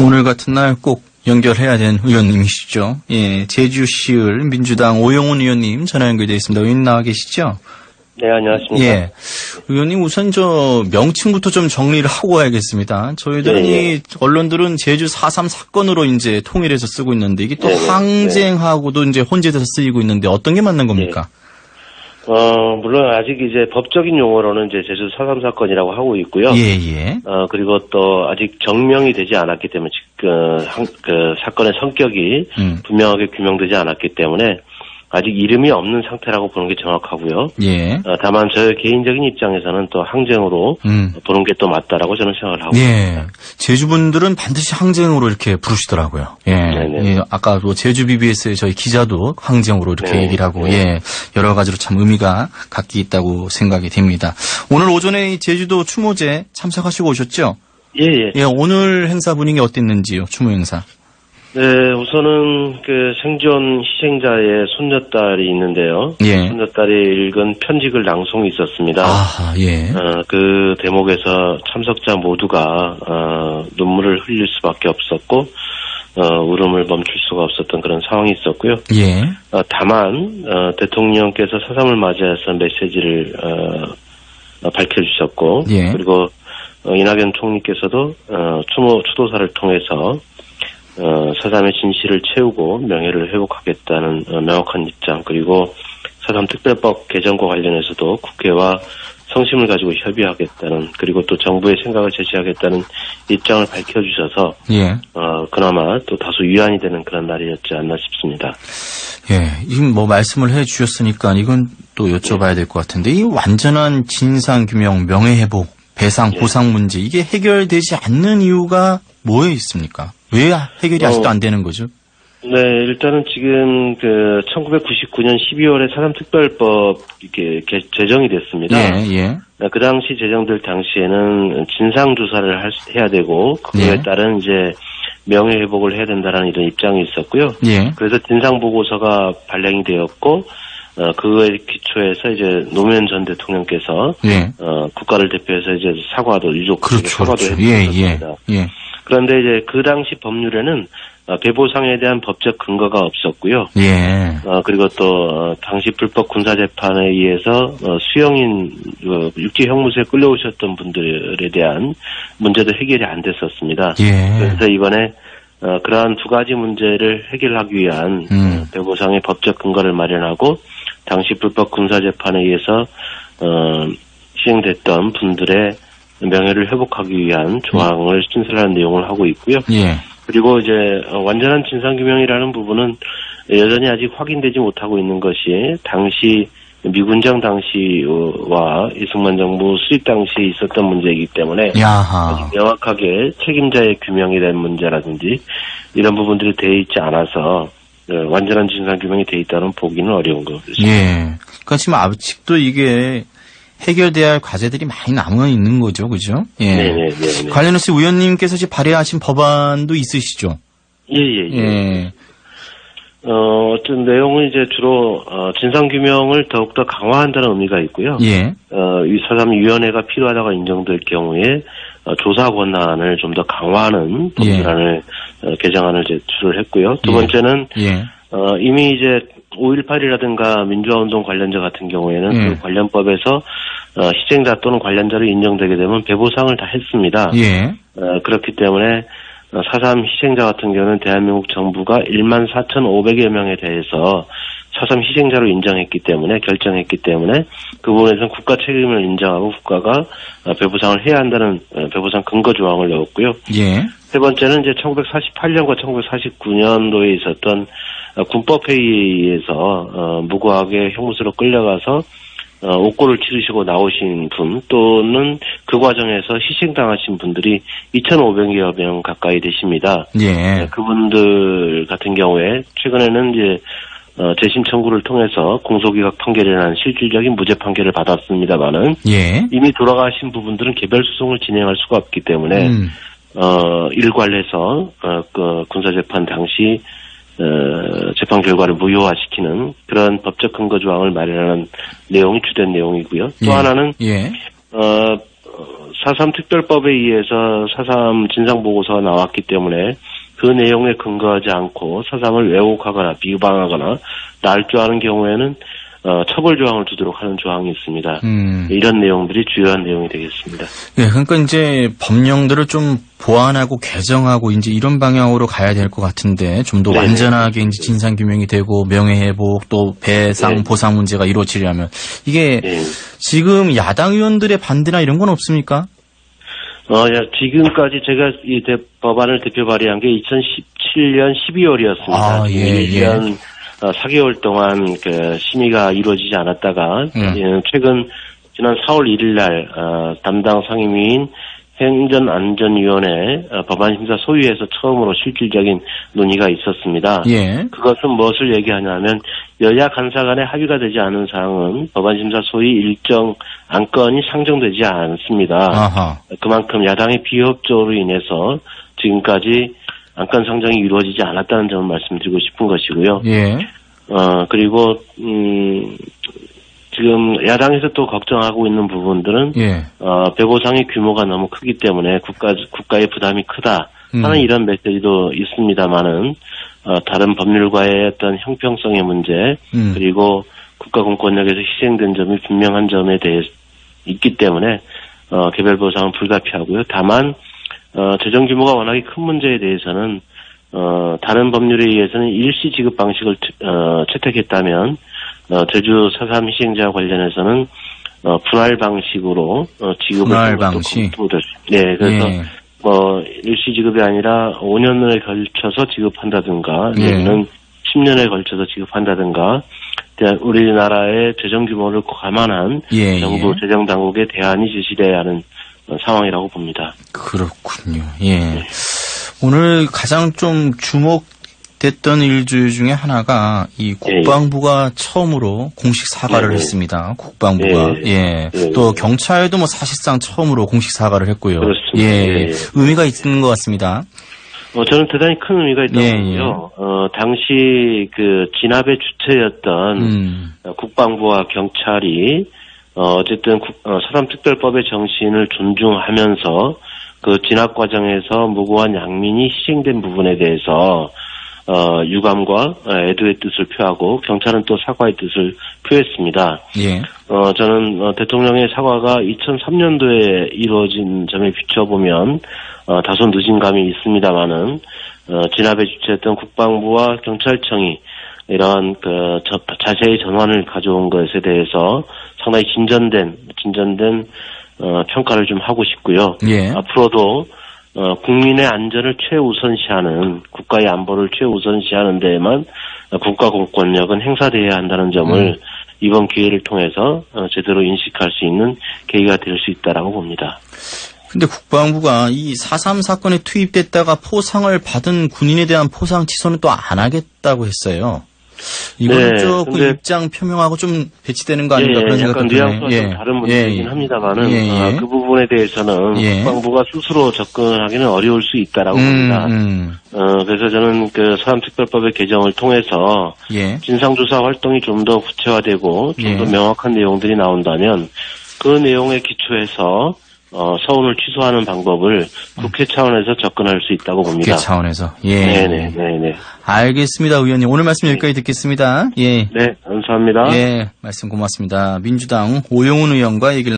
오늘 같은 날 꼭 연결해야 되는 의원님이시죠. 예, 제주시을 민주당 오영훈 의원님 전화 연결되어 있습니다. 의원님 나와 계시죠? 네, 안녕하십니까. 예. 의원님 우선 저 명칭부터 좀 정리를 하고 와야겠습니다. 저희들은 이 언론들은 제주 4.3 사건으로 이제 통일해서 쓰고 있는데 이게 또 항쟁하고도 이제 혼재돼서 쓰이고 있는데 어떤 게 맞는 겁니까? 물론 아직 이제 법적인 용어로는 이제 제주 4.3 사건이라고 하고 있고요. 예. 그리고 또 아직 정명이 되지 않았기 때문에 그 사건의 성격이 분명하게 규명되지 않았기 때문에 아직 이름이 없는 상태라고 보는 게 정확하고요. 예. 다만 저의 개인적인 입장에서는 또 항쟁으로 보는 게 또 맞다라고 저는 생각을 하고 있습니다. 제주분들은 반드시 항쟁으로 이렇게 부르시더라고요. 예. 예. 아까 또 제주 BBS의 저희 기자도 항쟁으로 이렇게 얘기를 하고 여러 가지로 참 의미가 각기 있다고 생각이 됩니다. 오늘 오전에 이 제주도 추모제 참석하시고 오셨죠? 예. 오늘 행사 분위기 어땠는지요? 추모 행사. 네, 우선은 그 생존 희생자의 손녀딸이 있는데요. 손녀딸이 읽은 편지글 낭송이 있었습니다. 그 대목에서 참석자 모두가 눈물을 흘릴 수밖에 없었고 울음을 멈출 수가 없었던 그런 상황이 있었고요. 다만 대통령께서 4.3을 맞이해서 메시지를 밝혀주셨고 그리고 이낙연 총리께서도 추도사를 통해서 4.3의 진실을 채우고 명예를 회복하겠다는 명확한 입장, 그리고 4.3 특별법 개정과 관련해서도 국회와 성심을 가지고 협의하겠다는, 그리고 또 정부의 생각을 제시하겠다는 입장을 밝혀주셔서 그나마 또 다소 위안이 되는 그런 날이었지 않나 싶습니다. 지금 뭐 말씀을 해주셨으니까 이건 또 여쭤봐야 될 것 같은데, 이 완전한 진상규명, 명예회복, 배상, 보상 문제, 이게 해결되지 않는 이유가 뭐에 있습니까? 왜 해결이 아직도 안 되는 거죠? 네, 일단은 지금 1999년 12월에 4.3 특별법 이렇게 제정이 됐습니다. 그 당시 제정될 당시에는 진상조사를 해야 되고, 그거에 따른 이제 명예회복을 해야 된다라는 이런 입장이 있었고요. 그래서 진상보고서가 발령이 되었고, 그거에 기초해서 이제 노무현 전 대통령께서 국가를 대표해서 이제 유족 사과도 했습니다. 그런데 이제 그 당시 법률에는 배보상에 대한 법적 근거가 없었고요. 그리고 또 당시 불법 군사재판에 의해서 수용인 육지 형무소에 끌려오셨던 분들에 대한 문제도 해결이 안 됐었습니다. 그래서 이번에 그러한 두 가지 문제를 해결하기 위한 배보상의 법적 근거를 마련하고, 당시 불법 군사재판에 의해서 시행됐던 분들의 명예를 회복하기 위한 조항을 신설하는 내용을 하고 있고요. 그리고 이제 완전한 진상규명이라는 부분은 여전히 아직 확인되지 못하고 있는 것이, 당시 미군정 당시와 이승만 정부 수립 당시에 있었던 문제이기 때문에 아직 명확하게 책임자의 규명에 대한 문제라든지 이런 부분들이 돼 있지 않아서 완전한 진상규명이 돼 있다는 보기는 어려운 거죠. 그러니까 지금 아직도 이게 해결돼야 할 과제들이 많이 남아 있는 거죠, 그죠? 관련해서 의원님께서 지금 발의하신 법안도 있으시죠? 어떤 내용은 이제 주로 진상규명을 더욱더 강화한다는 의미가 있고요. 이 4.3 위원회가 필요하다고 인정될 경우에 조사 권한을 좀 더 강화하는 법률안을 개정안을 제출을 했고요. 두 번째는 이미 이제 5.18이라든가 민주화운동 관련자 같은 경우에는 그 관련법에서 희생자 또는 관련자로 인정되게 되면 배보상을 다 했습니다. 그렇기 때문에 4.3 희생자 같은 경우는 대한민국 정부가 14,500여 명에 대해서 4.3 희생자로 결정했기 때문에 그 부분에서는 국가 책임을 인정하고 국가가 배보상을 해야 한다는 배보상 근거 조항을 넣었고요. 세 번째는 이제 1948년과 1949년도에 있었던 군법회의에 의해서 무고하게 형무소로 끌려가서 옥고를 치르시고 나오신 분, 또는 그 과정에서 희생당하신 분들이 2,500여 명 가까이 되십니다. 그분들 같은 경우에 최근에는 이제 재심 청구를 통해서 공소기각 판결에 대한 실질적인 무죄 판결을 받았습니다만은 이미 돌아가신 부분들은 개별 소송을 진행할 수가 없기 때문에 일괄해서 그 군사재판 당시 재판 결과를 무효화시키는 그런 법적 근거 조항을 마련하는 내용이 주된 내용이고요. 또 하나는 4.3 특별법에 의해서 4.3 진상보고서가 나왔기 때문에 그 내용에 근거하지 않고 4.3을 왜곡하거나 비방하거나 날조하는 경우에는 처벌 조항을 두도록 하는 조항이 있습니다. 이런 내용들이 주요한 내용이 되겠습니다. 네, 그러니까 이제 법령들을 좀 보완하고 개정하고 이제 이런 방향으로 가야 될 것 같은데 좀 더 완전하게 이제 진상 규명이 되고 명예회복 또 배상 보상 문제가 이루어지려면 이게 지금 야당 의원들의 반대나 이런 건 없습니까? 지금까지 제가 이 법안을 대표 발의한 게 2017년 12월이었습니다. 아, 예, 1년 4개월 동안 그 심의가 이루어지지 않았다가 최근 지난 4월 1일 날 담당 상임위인 행정안전위원회 법안심사 소위에서 처음으로 실질적인 논의가 있었습니다. 예. 그것은 무엇을 얘기하냐면 여야 간사 간에 합의가 되지 않은 사항은 법안심사 소위 일정 안건이 상정되지 않습니다. 아하. 그만큼 야당의 비협조로 인해서 지금까지 안건 상정이 이루어지지 않았다는 점을 말씀드리고 싶은 것이고요. 예. 그리고 지금 야당에서 또 걱정하고 있는 부분들은 배보상의 규모가 너무 크기 때문에 국가의 부담이 크다 하는 이런 메시지도 있습니다만은 다른 법률과의 어떤 형평성의 문제 그리고 국가 공권력에서 희생된 점이 분명한 점에 대해 있기 때문에 개별 보상은 불가피하고요. 다만 재정 규모가 워낙에 큰 문제에 대해서는 다른 법률에 의해서는 일시 지급 방식을 채택했다면 제주 4.3 희생자와 관련해서는 분할 방식으로 지급을 분할 방식. 네, 그래서 일시 지급이 아니라 5년에 걸쳐서 지급한다든가 아니면 10년에 걸쳐서 지급한다든가 우리나라의 재정 규모를 감안한 정부 재정 당국의 대안이 제시돼야 하는 상황이라고 봅니다. 그렇군요. 예. 오늘 가장 좀 주목됐던 일주 중에 하나가 이 국방부가 처음으로 공식 사과를 했습니다. 국방부가. 또 경찰도 뭐 사실상 처음으로 공식 사과를 했고요. 그렇습니다. 의미가 있는 것 같습니다. 저는 대단히 큰 의미가 있다고 보고요. 당시 그 진압의 주체였던 국방부와 경찰이 어쨌든 4.3 특별법의 정신을 존중하면서 그 진압 과정에서 무고한 양민이 희생된 부분에 대해서 유감과 애도의 뜻을 표하고 경찰은 또 사과의 뜻을 표했습니다. 저는 대통령의 사과가 2003년도에 이루어진 점에 비춰보면 다소 늦은 감이 있습니다만은 진압의 주체였던 국방부와 경찰청이 이러한 그 자세히 전환을 가져온 것에 대해서 상당히 진전된 평가를 좀 하고 싶고요. 앞으로도 국민의 안전을 최우선시하는 국가의 안보를 최우선시하는 데에만 국가 공권력은 행사돼야 한다는 점을 이번 기회를 통해서 제대로 인식할 수 있는 계기가 될 수 있다라고 봅니다. 근데 국방부가 이 4.3 사건에 투입됐다가 포상을 받은 군인에 대한 포상 취소는 또 안 하겠다고 했어요. 이건 그 입장 표명하고 좀 배치되는 거 아닌가 그런 생각도 드네요. 약간 뉘앙스가 좀 다른 문제이긴 합니다만은 그 부분에 대해서는 국방부가 스스로 접근하기는 어려울 수 있다라고 봅니다. 그래서 저는 그 4.3 특별법의 개정을 통해서 진상조사 활동이 좀 더 구체화되고 좀 더 명확한 내용들이 나온다면 그 내용에 기초해서 서운을 취소하는 방법을 국회 차원에서 접근할 수 있다고 봅니다. 국회 차원에서. 네네. 알겠습니다, 의원님. 오늘 말씀 여기까지 듣겠습니다. 네, 감사합니다. 말씀 고맙습니다. 민주당 오영훈 의원과 얘기를